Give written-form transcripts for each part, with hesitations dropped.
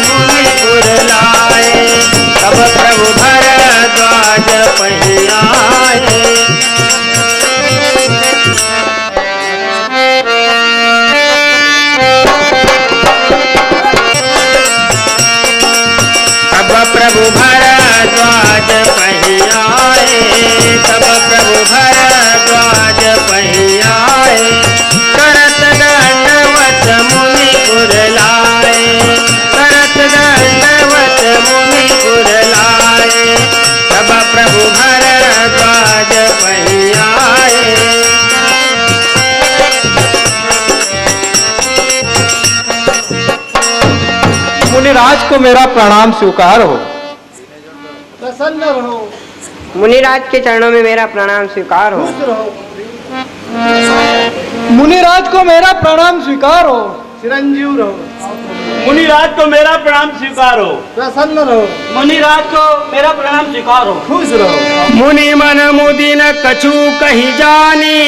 मुनि पुर लाए। तब प्रभु भरद्वाज पहियाए। प्रभु भरद्वाज पहियाए। तब प्रभु भरद्वाज पहियाए। करत दंडवत मुनि पुर लाए। करत दंडवत मुनि पुर लाए। तब प्रभु भरद्वाज पहियाए। मुनिराज को मेरा प्रणाम स्वीकार हो। प्रसन्न रहो। मुनिराज के चरणों में मेरा प्रणाम स्वीकार हो। मुनिराज को मेरा प्रणाम स्वीकार हो। चिरंजीव रहो। मुनिराज को मेरा प्रणाम स्वीकार हो। प्रसन्न रहो। मुनिराज को मेरा प्रणाम स्वीकार हो। खुश रहो। मुनि मन मुदिन कछु कही जानी।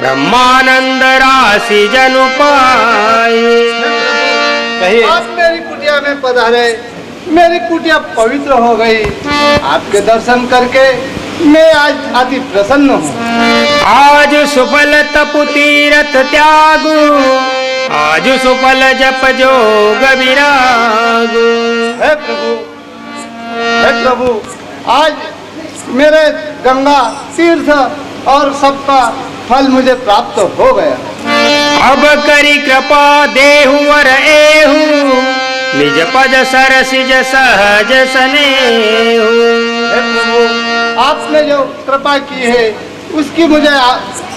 ब्रह्मानंद राशि जनु पाए। आप मेरी कुटिया में पधारे। मेरी कुटिया पवित्र हो गई। आपके दर्शन करके मैं आज अति प्रसन्न हूँ। आज सुफल तपु तीरथ त्यागु। आज सुफल जप जोग विरागु। हे प्रभु आज मेरे गंगा तीर्थ और सबका फल मुझे प्राप्त हो गया। अब करी कृपा देहु वर एहु। निज पद सरसिज सहज सनेहु। हे प्रभु आपने जो कृपा की है उसकी मुझे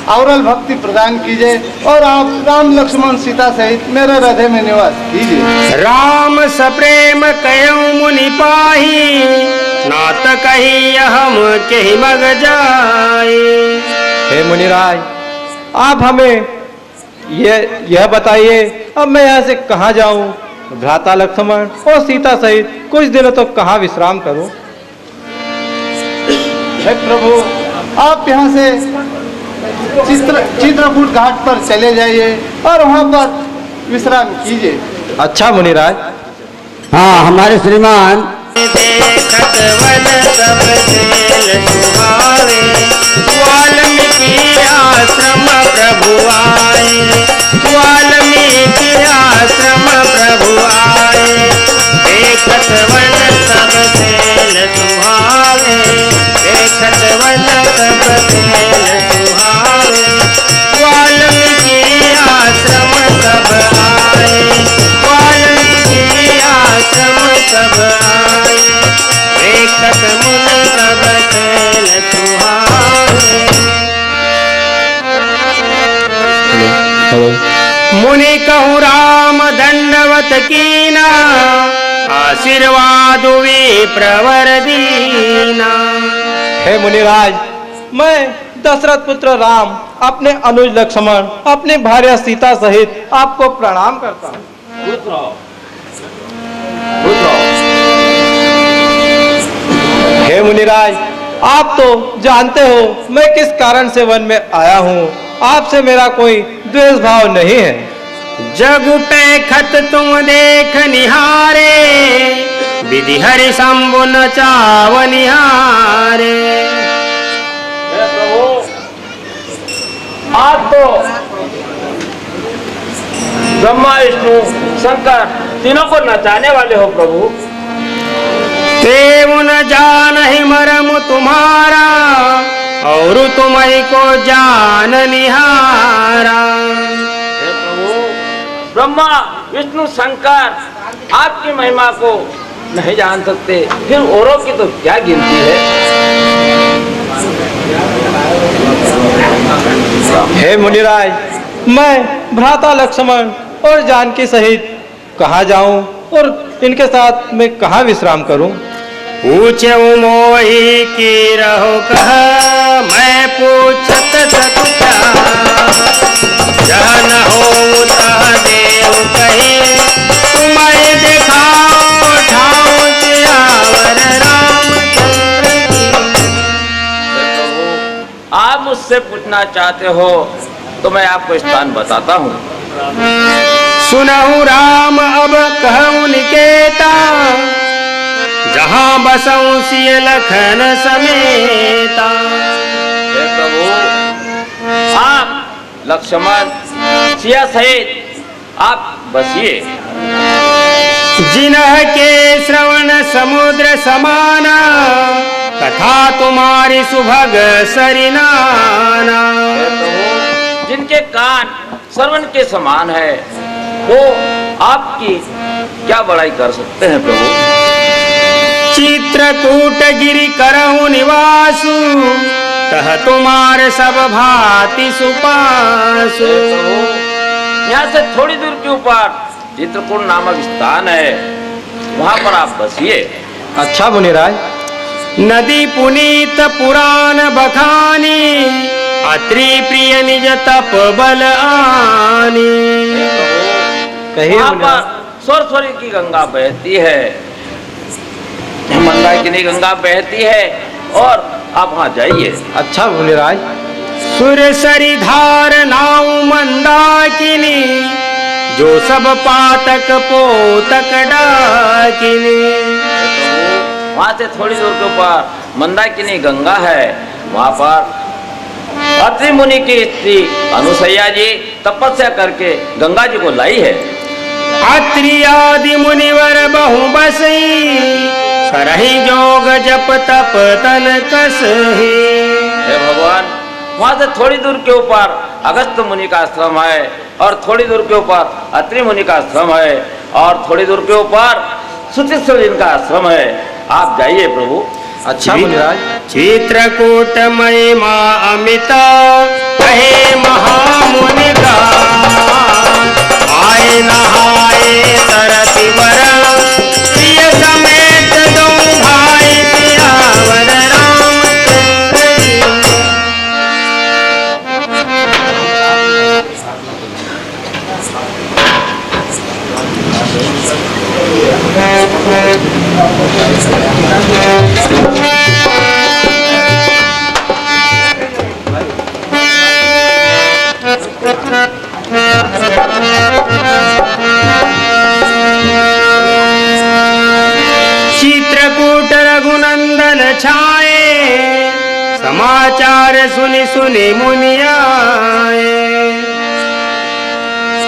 औरल भक्ति प्रदान कीजिए और आप राम लक्ष्मण सीता सहित मेरे हृदय में निवास कीजिए। राम सप्रेम कयऊ मुनि पाही। नात कही हम के मग जाए। हे मुनिराज आप हमें यह बताइए अब मैं यहाँ से कहाँ जाऊँ। भ्राता लक्ष्मण और सीता सहित कुछ दिनों तक कहाँ विश्राम करूँ। हे प्रभु आप यहाँ से चित्रकूट घाट पर चले जाइए और वहाँ पर विश्राम कीजिए। अच्छा मुनिराज। हाँ हमारे श्रीमान देखत वन सब खेल सुहावे। वाल्मीकि आश्रम प्रभु आए। वाल्मीकि आश्रम प्रभु आए। देखत वन सब खेल सुहावे। देखत वन सब खेल सुहावे। वाल्मीकि आश्रम सब आए। वाल्मीकि आश्रम सब आए। देखत मुनि सब खेल सुहावे। मुनि कहु राम दंडवत कीना। आशीर्वाद वे प्रवर दीना। हे मुनिराज मैं दशरथ पुत्र राम अपने अनुज लक्ष्मण अपनी भार्या सीता सहित आपको प्रणाम करता हूँ। हे मुनिराज आप तो जानते हो मैं किस कारण से वन में आया हूँ। आपसे मेरा कोई द्वेष भाव नहीं है। जगु पैखत तुम देख निहारे। विधि हरि शंभु न चाव निहारे। प्रभु आप तो ब्रह्मा विष्णु शंकर तीनों को नचाने वाले हो प्रभु। देव न जानहि मरम तुम्हारा। और तुम्हीं को जान निहारा। हे प्रभु ब्रह्मा विष्णु शंकर आपकी महिमा को नहीं जान सकते फिर औरों की तो क्या गिनती है। हे मुनिराज मैं भ्राता लक्ष्मण और जानकी सहित कहाँ जाऊं और इनके साथ मैं कहाँ विश्राम करूं। पूछऊ मोहि की रहो कह। मैं पूछत सकु क्या। जह न हो तह देव कहे। तुम्हें दिखाओ ठाओ सियावर रामचंद्र की। आप मुझसे पूछना चाहते हो तो मैं आपको स्थान बताता हूँ। सुनहु राम अब कहूँ निके। संसिय लखन समेता। हे प्रभु, आप लक्ष्मण सिया सहित आप बसिए। जिन्ह के श्रवण समुद्र समाना, कथा तुम्हारी सुभग सरिनाना। हे प्रभु, जिनके कान श्रवण के समान है, वो आपकी क्या बड़ाई कर सकते हैं प्रभु। चित्रकूट गिरि करहु निवासु, तह तुम्हारे सब भांति सुपासु। हे प्रभु, यहाँ से थोड़ी दूर के ऊपर चित्रकूट नामक स्थान है, वहाँ पर आप बसिए। अच्छा मुनिराज। नदी पुनीत पुराण बखानी, अत्रि प्रिय निज तप बल आनी। कहिए वहाँ मुनिराज। पर सरस्वती की गंगा बहती है, मंदाकिनी गंगा बहती है, और आप वहाँ जाइए। अच्छा मुनिराज। सुरसरी धार नाउ मंदाकिनी, जो सब पातक पोतक डाकिनी। वहाँ से थोड़ी दूर के ऊपर मंदाकिनी गंगा है, वहाँ पर अत्रि मुनि की स्त्री अनुसैया जी तपस्या करके गंगा जी को लाई है। अत्रि आदि मुनिवर बहु बसई, करहि जोग जप तप तन कसहि। हे भगवान, वहाँ से थोड़ी दूर के ऊपर अगस्त मुनि का आश्रम है, और थोड़ी दूर के ऊपर अत्रि मुनि का आश्रम है, और थोड़ी दूर के ऊपर सुचिस्वर जी का आश्रम है। आप जाइए प्रभु। अच्छा मुनिराज। चित्रकूट महिमा अमिता, कहे महामुनि का। आए नहाए तरति वर, प्रिय समेत दो भाई सियावर राम। चित्रकूट रघुनंदन छाए, समाचार सुनि सुनि मुनि आए।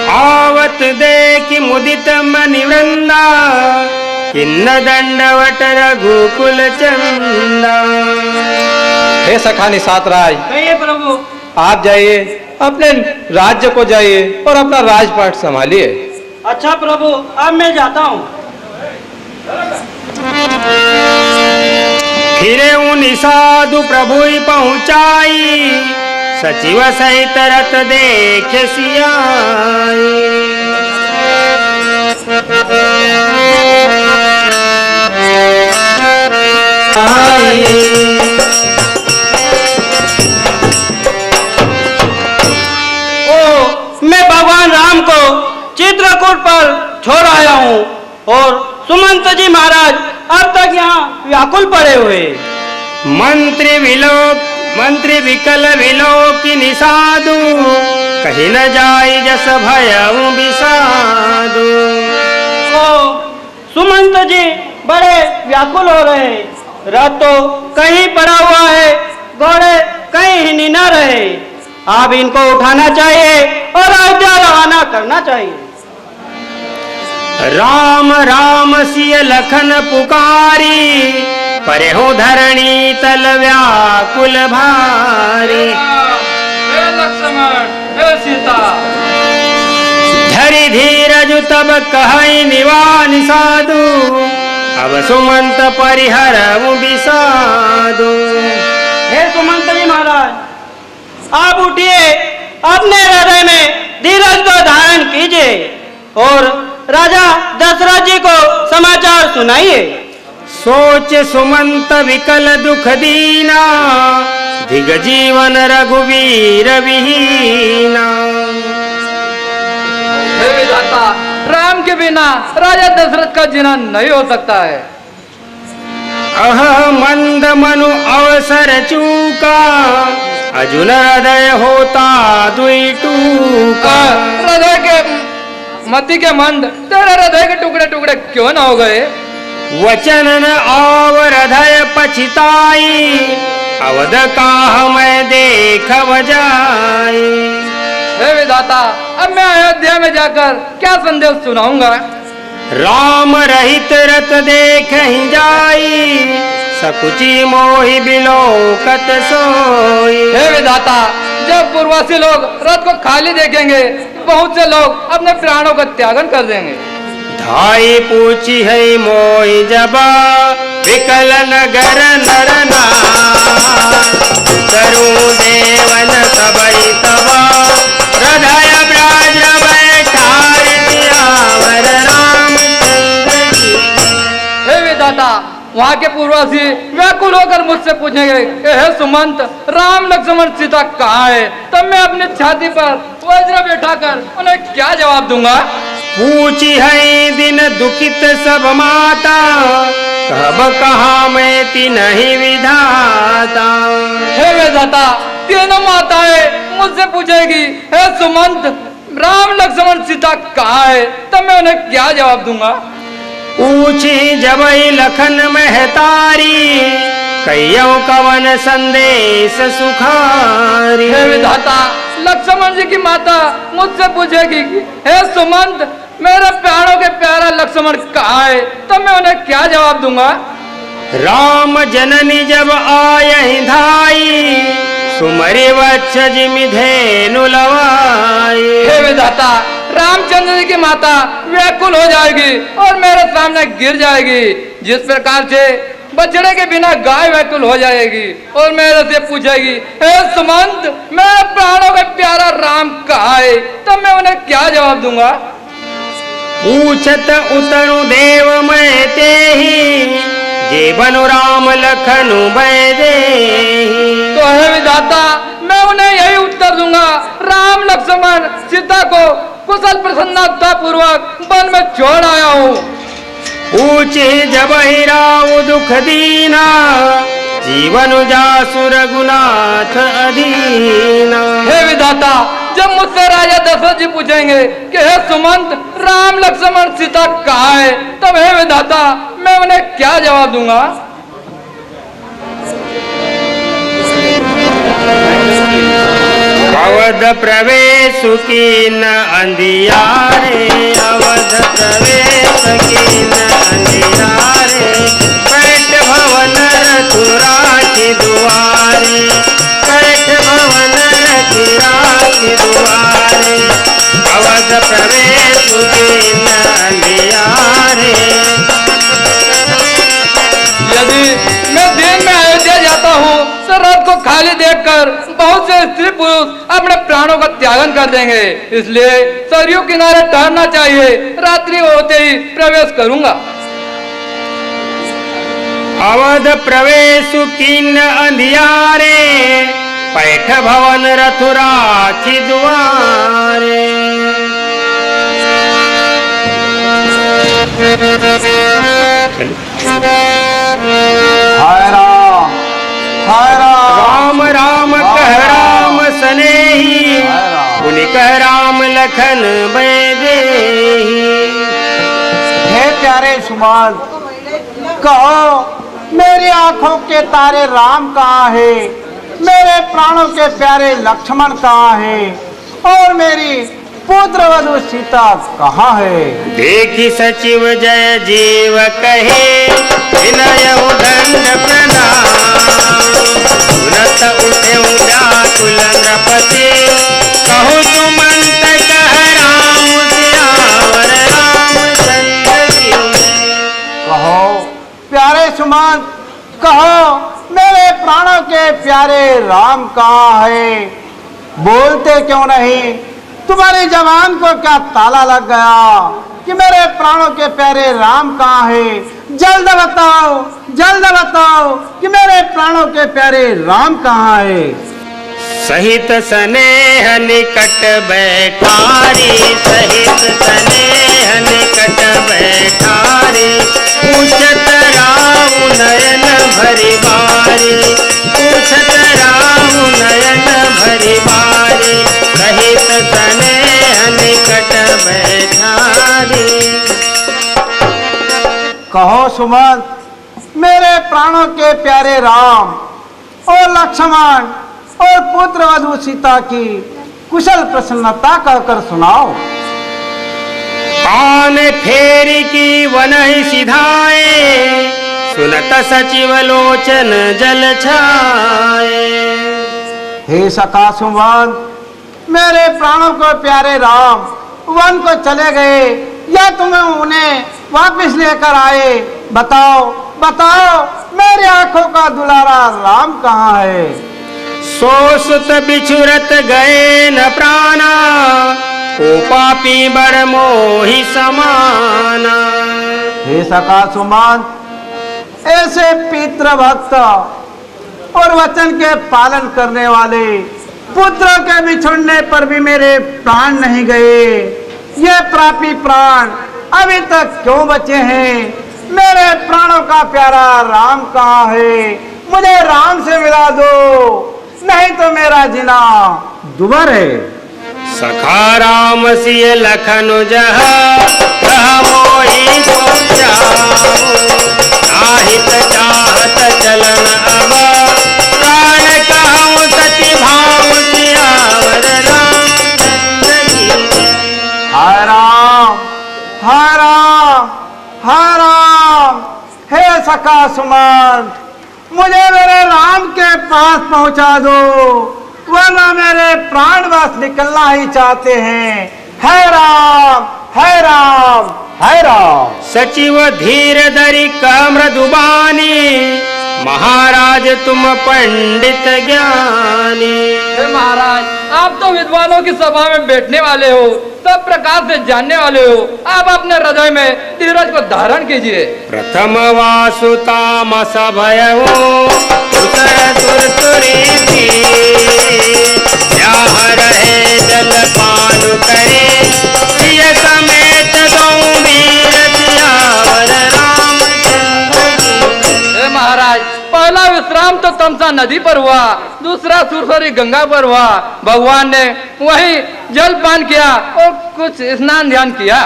आवत देखि मुदित मनि वृंदा, किन्न दंडवट रघुकुल चंदा। हे सखा निषाद राज, कहिए प्रभु। आप जाइए, अपने राज्य को जाइए और अपना राजपाट संभालिए। अच्छा प्रभु, अब मैं जाता हूँ। फिरे उनि साधु प्रभु पहुँचाई, सचिव सहित रथ देख सियाई। मैं भगवान राम को चित्रकूट पर छोड़ आया हूँ, और सुमंत जी महाराज अब तक यहाँ व्याकुल पड़े हुए। मंत्री विकल विलोकिनी साधु, कहीं न जाई जस भयउ बिसाधु। ओ सुमंत जी बड़े व्याकुल हो रहे हैं। रथ तो कहीं पड़ा हुआ है, घोड़े कहीं ही न रहे। आप इनको उठाना चाहिए और अयोध्या रवाना करना चाहिए। राम राम सिय लखन पुकारी, परेहु धरणी तल व्याकुल भारी। हे लक्ष्मण, हे सीता। धरि धीरज तब कहई निवानि साधु, अब सुमंत परिहरउ बिसाधु। हे सुमंत जी महाराज, आप उठिए, अपने हृदय में धीरज को धारण कीजिए और राजा दशरथ जी को समाचार सुनाइए। सोच सुमंत विकल दुख दीना, दिग जीवन रघुवीर विहीना। हे विधाता, राम के बिना राजा दशरथ का जीना नहीं हो सकता है। अह मंद मनु अवसर चूका, अर्जुन हृदय होता दुई टूका। हृदय के मति के मंद, तेरे हृदय के टुकड़े टुकड़े क्यों ना हो गए। वचन न और हृदय पछिताई, अवध काह मैं देखब जाई। हे विधाता, अब मैं अयोध्या में जाकर क्या संदेश सुनाऊंगा? राम रहित रत देख ही जाई, सकुची मोहि बिलोकत सोई। हे विधाता, जब पूर्ववासी लोग रथ को खाली देखेंगे, बहुत से लोग अपने प्राणों का त्यागन कर देंगे। धाई पूछी है मोहि जबा, विकल नगर नर नार, करूं देवन सबई तबा, हृदय ब्राज बैठार सियावर रामचंद्र की। हे विधाता, वहाँ के पूर्ववासी व्याकुल होकर मुझसे पूछेंगे कि हे सुमंत, राम लक्ष्मण सीता कहाँ है? तब मैं अपनी छाती पर वज्र बैठाकर उन्हें क्या जवाब दूंगा? पूछी है दिन दुखित सब माता, कब कहा मैं तिन्हि विधाता। हे विधाता, तीनों माताएं मुझसे पूछेगी, हे सुमंत, राम लक्ष्मण सीता कहाँ है? तब मैं उन्हें क्या जवाब दूंगा? पूछी जबई लखन महतारी, कहियो कवन संदेश सुखारी। हे विधाता, लक्ष्मण जी की माता मुझसे पूछेगी, हे सुमंत, मेरे प्राणों के प्यारा लक्ष्मण कहाँ है? तब मैं उन्हें क्या जवाब दूंगा? राम जननी जब आयहि धाई, सुमरि वत्स जिमि धेनु लवाई। हे विधाता, रामचंद्र जी की माता व्याकुल हो जाएगी और मेरे सामने गिर जाएगी, जिस प्रकार से बछड़े के बिना गाय व्याकुल हो जाएगी और मेरे से पूछेगी, हे सुमंत, मेरे प्राणों का प्यारा राम कहाँ है? तब मैं उन्हें क्या जवाब दूंगा? पूछत उतरु देव मैं तेहि, जीवनु राम लखनु बैदेहि। तो हे विधाता, मैं उन्हें यही उत्तर दूंगा, राम लक्ष्मण सीता को कुशल प्रसन्नता पूर्वक वन में छोड़ आया हूँ। पूछे जब राव दुख दीना, जीवन जासु रघुनाथ अधीना। हे विधाता, जब मुझसे राजा दशरथ जी पूछेंगे कि हे सुमंत, राम लक्ष्मण सीता कहाँ है? तब हे विधाता, मैं उन्हें क्या जवाब दूंगा? अवध प्रवेश कीन अंधियारे, अवध प्रवेश कीन अंधियारे, पैठ भवन रघुराखी दुआरे, पैठ भवन रघुराखी दुआरे, अवध प्रवेश कीन अंधियारे। यदि मैं दिन में अयोध्या जाता हूँ तो रथ को खाली देखकर बहुत से स्त्री पुरुष अपने प्राणों का त्यागन कर देंगे, इसलिए सरयू किनारे ठहरना चाहिए। रात्रि होते ही प्रवेश करूंगा। अवध प्रवेश कीन अंधियारे, पैठ भवन रथुराखी दुआरे। हाय राम, हाय राम, राम राम कह राम सनेही, पुनि कह राम लखन बैदेही। हे प्यारे सुमंत, कहो मेरी आंखों के तारे राम कहाँ है? मेरे प्राणों के प्यारे लक्ष्मण कहाँ है? और मेरी पुत्र वधु सीता कहाँ है? देखी सचिव जय जीव कहे, विनय दंड प्रणाम, सुनत उठे व्याकुल नृपति, कहु सुमंत कह राम सियावर रामचंद्र की। कहो प्यारे सुमंत, कहो मेरे प्राणों के प्यारे राम कहाँ है? बोलते क्यों नहीं? तुम्हारी जबान को क्या ताला लग गया कि मेरे प्राणों के प्यारे राम कहाँ है? जल्द बताओ, जल्द बताओ कि मेरे प्राणों के प्यारे राम कहाँ है? सहित स्नेह निकट बैठारी, सहित स्नेह निकट बैठारी, पूछत राम नयन भरी बारी, पूछत राम नयन भरी बारी, सहित स्नेह निकट बैठारी। कहो सुमंत, मेरे प्राणों के प्यारे राम और लक्ष्मण और पुत्र वधु सीता की कुशल प्रसन्नता कहकर सुनाओ। पान फेरी की वन ही सिधाए, सुनत सचिव लोचन जल छाए। हे सखा सुमंत, मेरे प्राणों को प्यारे राम वन को चले गए या तुम्हें उन्हें वापस लेकर आए? बताओ बताओ, मेरी आंखों का दुलारा राम कहाँ है? सो सुत बिछुरत गए न प्राणा, ओ पापी बड़ मोहि समाना। हे सखा सुमंत, ऐसे पितृ भक्त और वचन के पालन करने वाले पुत्रों के बिछुड़ने पर भी मेरे प्राण नहीं गए। ये पापी प्राण अभी तक क्यों बचे हैं? मेरे प्राणों का प्यारा राम कहाँ है? मुझे राम से मिला दो, नहीं तो मेरा जीना दुभर है। सखा राम सिय लखन जहा, मोहि को जाओ। नाहित चाहत चलन अब, प्राण कहूँ सति भाव सियावर रामचंद्र की। हाय राम हाय राम हाय राम। हे सखा सुमंत, मुझे मेरे राम के पास पहुंचा दो, वरना मेरे प्राण बस निकलना ही चाहते हैं। है राम है राम है राम। सचिव धीर धरि कह मृदुबानी, महाराज तुम पंडित ज्ञानी। हे महाराज, आप तो विद्वानों की सभा में बैठने वाले हो, सब प्रकार से जानने वाले हो। आप अपने हृदय में धीरज को धारण कीजिए। प्रथम वासुतामस भयउ, उतर तुरतुरी थी। ब्याह रहे जल पान करे, प्रिय समेत गौ वीर सियावर रामचंद्र की। हे महाराज, पहला विश्राम तो तमसा नदी पर हुआ, दूसरा सुरसरी गंगा पर हुआ। भगवान ने वहीं जल पान किया और कुछ स्नान ध्यान किया।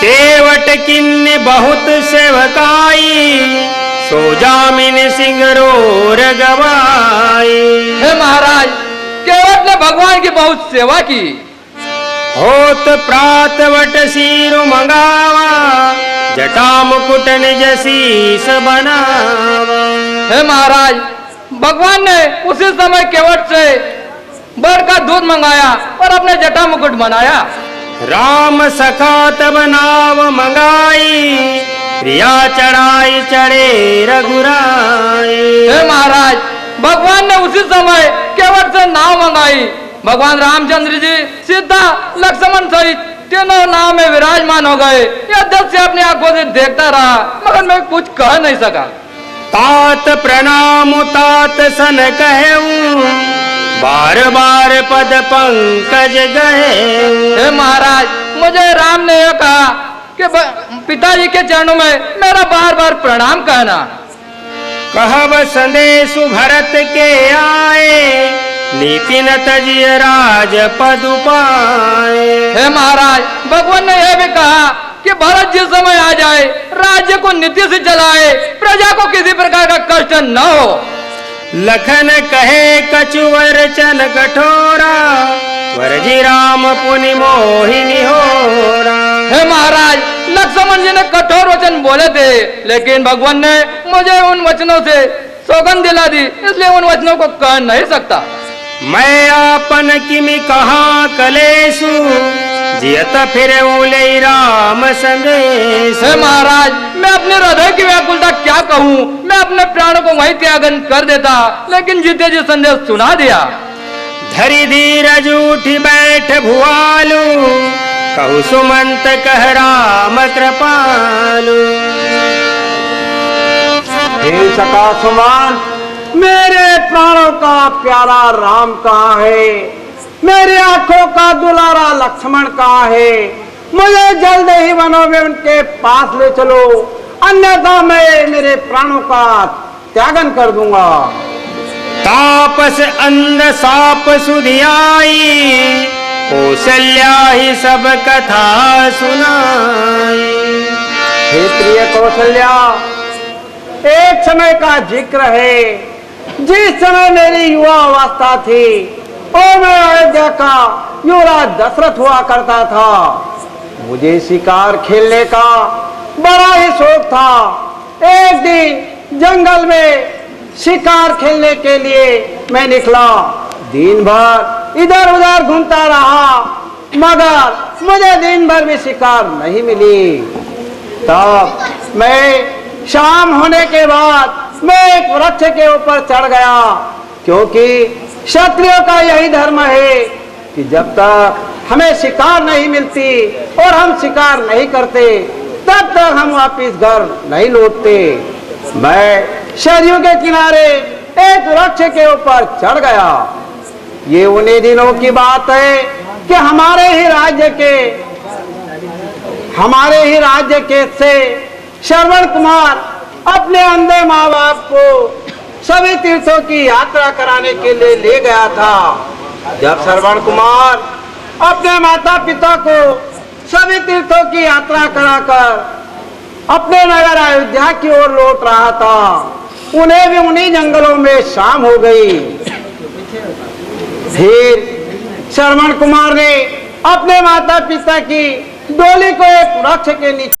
केवट किन्ने बहुत सेवकाई, सो जामिन सिंह रोर गवाई। हे महाराज, केवट ने भगवान की बहुत सेवा की। होत प्रात वट सीरु मंगावा, जटा मुकुट निज शीस बनावा। हे महाराज, भगवान ने उसी समय केवट से बड़ का दूध मंगाया और अपने जटा मुकुट बनाया। राम सखा तब नाव मंगाई, प्रिया चढ़ाई चढ़े रघुराई। हे महाराज, भगवान ने उसी समय केवट से नाव मंगाई। भगवान रामचंद्र जी सीता लक्ष्मण सहित तीनों नाव में विराजमान हो गए। यह दस से अपनी आंखों से देखता रहा, मगर मैं कुछ कह नहीं सका। तात प्रणाम तात सन कहूं, बार बार पद पंकज गए। हे महाराज, मुझे राम ने यह कहा कि पिताजी के चरणों में मेरा बार बार प्रणाम कहना। कहब संदेश भरत के आए, नीति न तजिय राज पदु पाए। हे महाराज, भगवान ने यह भी कहा कि भरत जिस समय आ जाए, राज्य को नीति से चलाए, प्रजा को किसी प्रकार का कष्ट न हो। लखन कहे कछुवर चन कठोरा, वरजी राम पुनि मोहिनी होरा। हे महाराज, लक्ष्मण जी ने कठोर वचन बोले थे, लेकिन भगवान ने मुझे उन वचनों से सौगंध दिला दी, इसलिए उन वचनों को कह नहीं सकता। मैं आपन किमि कहा कलेसु, जियत फिर उले राम संदेश। हे महाराज, मैं अपने हृदय की व्याकुलता क्या कहूँ, मैं अपने प्राणों को वहीं त्यागन कर देता, लेकिन जीते जी संदेश सुना दिया। धरि धीरज उठी बैठ भुआलू, कहु सुमंत कह राम कृपालु। हे सखा सुमंत, मेरे प्राणों का प्यारा राम कहाँ है? मेरी आंखों का दुलारा लक्ष्मण कहाँ है? मुझे जल्द ही वनों में उनके पास ले चलो, अन्यथा मैं मेरे प्राणों का त्यागन कर दूंगा। तापस अंध साप सुधियाई, कौशल्या ही सब कथा सुनाई। क्षेत्रीय कौशल्या, एक समय का जिक्र है जिस समय मेरी युवा अवस्था थी और मैं अयोध्या का युवराज दशरथ हुआ करता था। मुझे शिकार खेलने का बड़ा ही शौक था। एक दिन जंगल में शिकार खेलने के लिए मैं निकला। दिन भर इधर उधर घूमता रहा, मगर मुझे दिन भर भी शिकार नहीं मिली। तब मैं शाम होने के बाद मैं एक वृक्ष के ऊपर चढ़ गया, क्योंकि क्षत्रियों का यही धर्म है कि जब तक हमें शिकार नहीं मिलती और हम शिकार नहीं करते तब तक हम वापिस घर नहीं लौटते। मैं सरयू के किनारे एक वृक्ष के ऊपर चढ़ गया। ये उन्हीं दिनों की बात है कि हमारे ही राज्य के से श्रवण कुमार अपने अंधे माँ बाप को सभी तीर्थों की यात्रा कराने के लिए ले गया था। जब श्रवण कुमार अपने माता पिता को सभी तीर्थों की यात्रा कराकर अपने नगर अयोध्या की ओर लौट रहा था, उन्हें भी उन्हीं जंगलों में शाम हो गई। फिर श्रवण कुमार ने अपने माता पिता की डोली को एक वृक्ष के नीचे